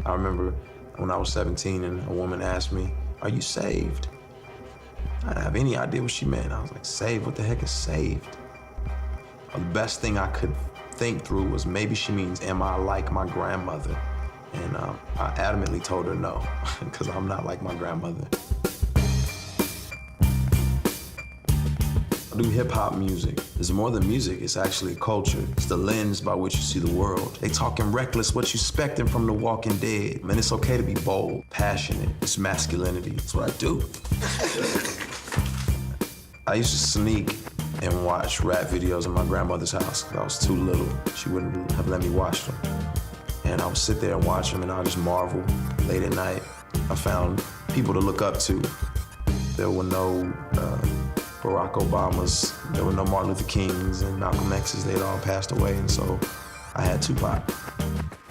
I remember when I was 17 and a woman asked me, "Are you saved?" I didn't have any idea what she meant. I was like, saved? What the heck is saved? The best thing I could think through was maybe she means, am I like my grandmother? And I adamantly told her no, because I'm not like my grandmother. I do hip-hop music. It's more than music, it's actually a culture. It's the lens by which you see the world. They talking reckless, what you expecting from The Walking Dead. Man, it's okay to be bold, passionate. It's masculinity. It's what I do. I used to sneak and watch rap videos in my grandmother's house because I was too little. She wouldn't have let me watch them. And I would sit there and watch them, and I would just marvel. Late at night, I found people to look up to. There were no Barack Obamas, there were no Martin Luther Kings and Malcolm X's. They'd all passed away, and so I had Tupac.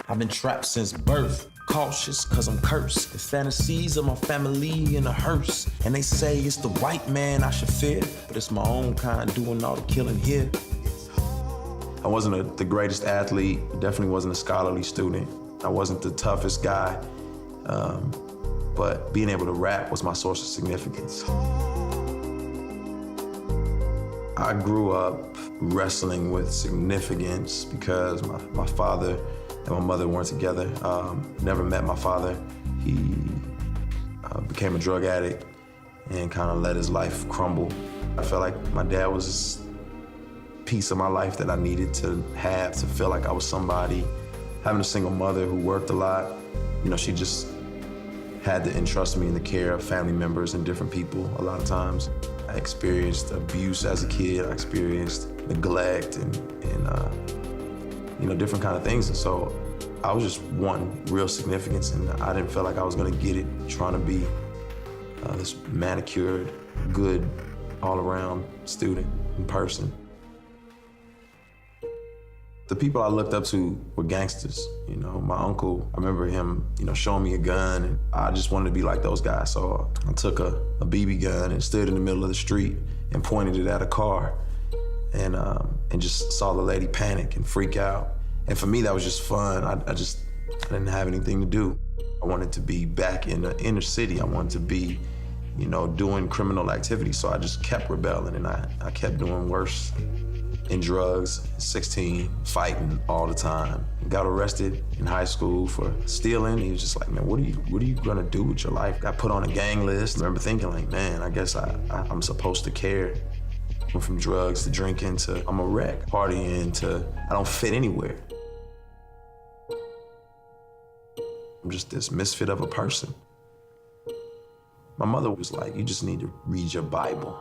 I've been trapped since birth. Cautious, cause I'm cursed. The fantasies of my family in a hearse. And they say it's the white man I should fear, but it's my own kind doing all the killing here. I wasn't the greatest athlete, definitely wasn't a scholarly student. I wasn't the toughest guy, but being able to rap was my source of significance. I grew up wrestling with significance because my father and my mother weren't together. Never met my father. He became a drug addict and kind of let his life crumble. I felt like my dad was this piece of my life that I needed to have to feel like I was somebody. Having a single mother who worked a lot, you know, she just had to entrust me in the care of family members and different people a lot of times. I experienced abuse as a kid. I experienced neglect and you know, different kind of things. And so I was just wanting real significance, and I didn't feel like I was gonna get it trying to be this manicured, good, all-around student and person. The people I looked up to were gangsters. You know, my uncle, I remember him, you know, showing me a gun, and I just wanted to be like those guys. So I took a BB gun and stood in the middle of the street and pointed it at a car, and just saw the lady panic and freak out. And for me, that was just fun. I didn't have anything to do. I wanted to be back in the inner city. I wanted to be, you know, doing criminal activity. So I just kept rebelling, and I kept doing worse. In drugs, 16, fighting all the time. Got arrested in high school for stealing. He was just like, man, what are you gonna do with your life? Got put on a gang list. I remember thinking like, man, I guess I'm supposed to care. Went from drugs to drinking to I'm a wreck, partying to I don't fit anywhere. I'm just this misfit of a person. My mother was like, you just need to read your Bible.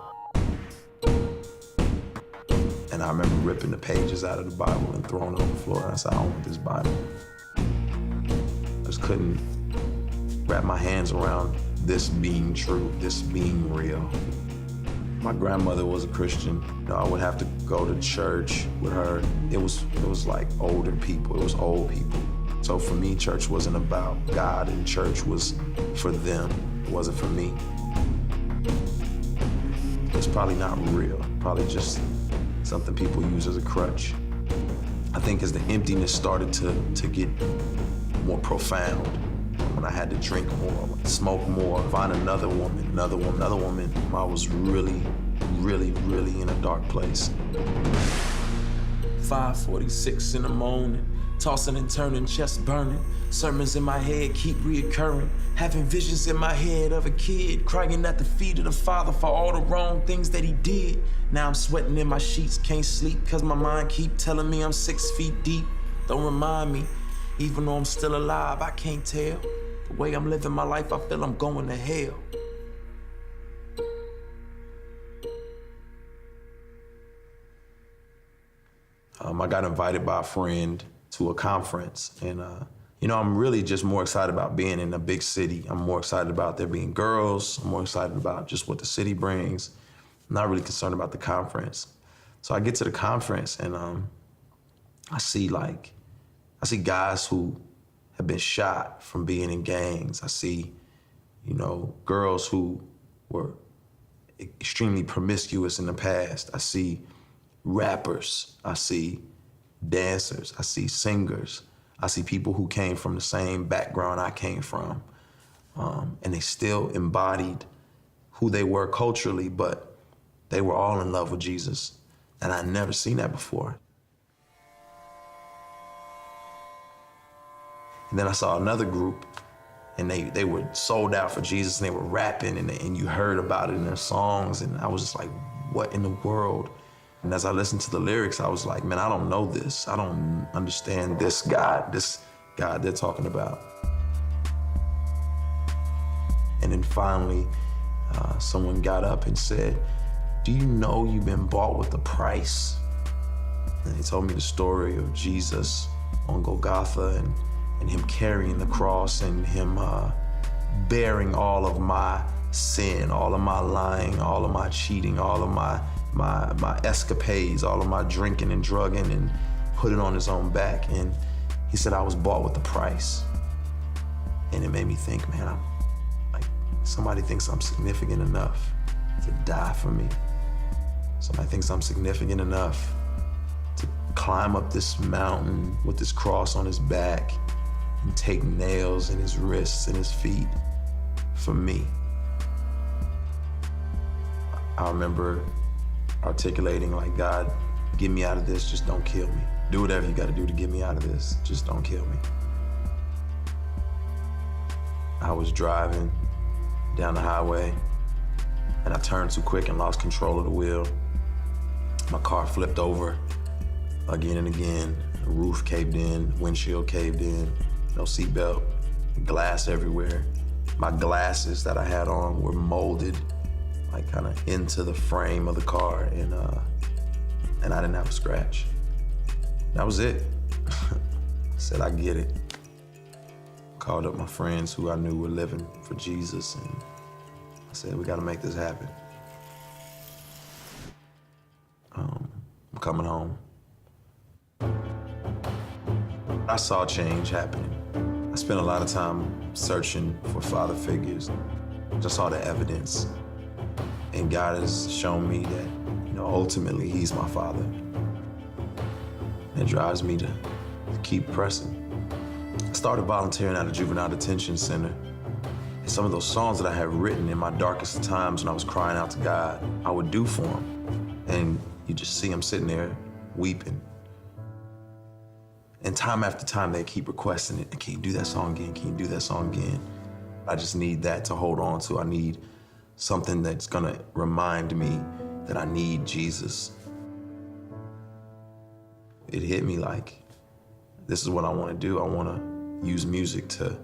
And I remember ripping the pages out of the Bible and throwing it on the floor, and I said, I don't want this Bible. I just couldn't wrap my hands around this being true, this being real. My grandmother was a Christian. You know, I would have to go to church with her. It was like older people, it was old people. So for me, church wasn't about God, and church was for them. It wasn't for me. It's probably not real, probably just something people use as a crutch. I think as the emptiness started to get more profound, when I had to drink more, smoke more, find another woman, I was really, really, really in a dark place. 5:46 in the morning, tossing and turning, chest burning. Sermons in my head keep reoccurring. Having visions in my head of a kid crying at the feet of the Father for all the wrong things that he did. Now I'm sweating in my sheets, can't sleep, cause my mind keep telling me I'm 6 feet deep. Don't remind me, even though I'm still alive, I can't tell. The way I'm living my life, I feel I'm going to hell. I got invited by a friend to a conference, and you know, I'm really just more excited about being in a big city. I'm more excited about there being girls. I'm more excited about just what the city brings. I'm not really concerned about the conference. So I get to the conference, and I see guys who have been shot from being in gangs. I see, you know, girls who were extremely promiscuous in the past. I see rappers. I see dancers. I see singers. I see people who came from the same background I came from, and they still embodied who they were culturally, but they were all in love with Jesus. And I'd never seen that before. And then I saw another group, and they were sold out for Jesus, and they were rapping, and you heard about it in their songs, and I was just like, what in the world? And as I listened to the lyrics, I was like, man, I don't know this. I don't understand this God they're talking about. And then finally, someone got up and said, do you know you've been bought with a price? And he told me the story of Jesus on Golgotha and him carrying the cross and him bearing all of my sin, all of my lying, all of my cheating, all of my escapades, all of my drinking and drugging, and put it on his own back. And he said, I was bought with a price. And it made me think, man, I'm like, somebody thinks I'm significant enough to die for me. Somebody thinks I'm significant enough to climb up this mountain with this cross on his back and take nails in his wrists and his feet for me. I remember articulating like, God, get me out of this, just don't kill me. Do whatever you gotta do to get me out of this, just don't kill me. I was driving down the highway and I turned too quick and lost control of the wheel. My car flipped over again and again. The roof caved in, windshield caved in, no seatbelt, glass everywhere. My glasses that I had on were molded like kind of into the frame of the car, and I didn't have a scratch. That was it. I said, I get it. Called up my friends who I knew were living for Jesus, and I said, we gotta make this happen. I'm coming home. I saw change happening. I spent a lot of time searching for father figures. Just saw the evidence. And God has shown me that, ultimately He's my father. It drives me to keep pressing. I started volunteering at a juvenile detention center. And some of those songs that I had written in my darkest times when I was crying out to God, I would do for Him. And you just see Him sitting there weeping. And time after time, they keep requesting it. Can you do that song again? Can you do that song again? I just need that to hold on to. I need something that's gonna remind me that I need Jesus. It hit me like, this is what I wanna do. I wanna use music to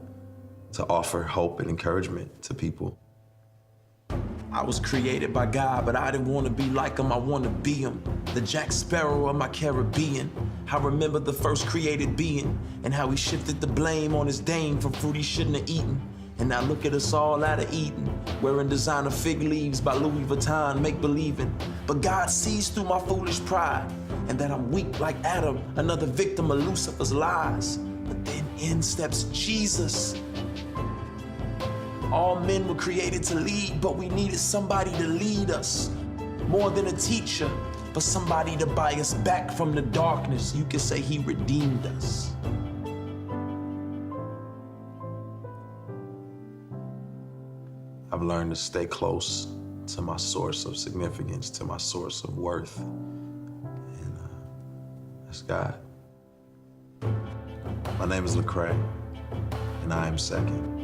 offer hope and encouragement to people. I was created by God, but I didn't want to be like Him, I want to be Him. The Jack Sparrow of my Caribbean. I remember the first created being and how He shifted the blame on His dame for fruit He shouldn't have eaten. And now look at us all out of Eden, wearing designer fig leaves by Louis Vuitton, make believing. But God sees through my foolish pride and that I'm weak like Adam, another victim of Lucifer's lies. But then in steps Jesus. All men were created to lead, but we needed somebody to lead us. More than a teacher, but somebody to buy us back from the darkness. You could say He redeemed us. I've learned to stay close to my source of significance, to my source of worth. And that's God. My name is Lecrae, and I am second.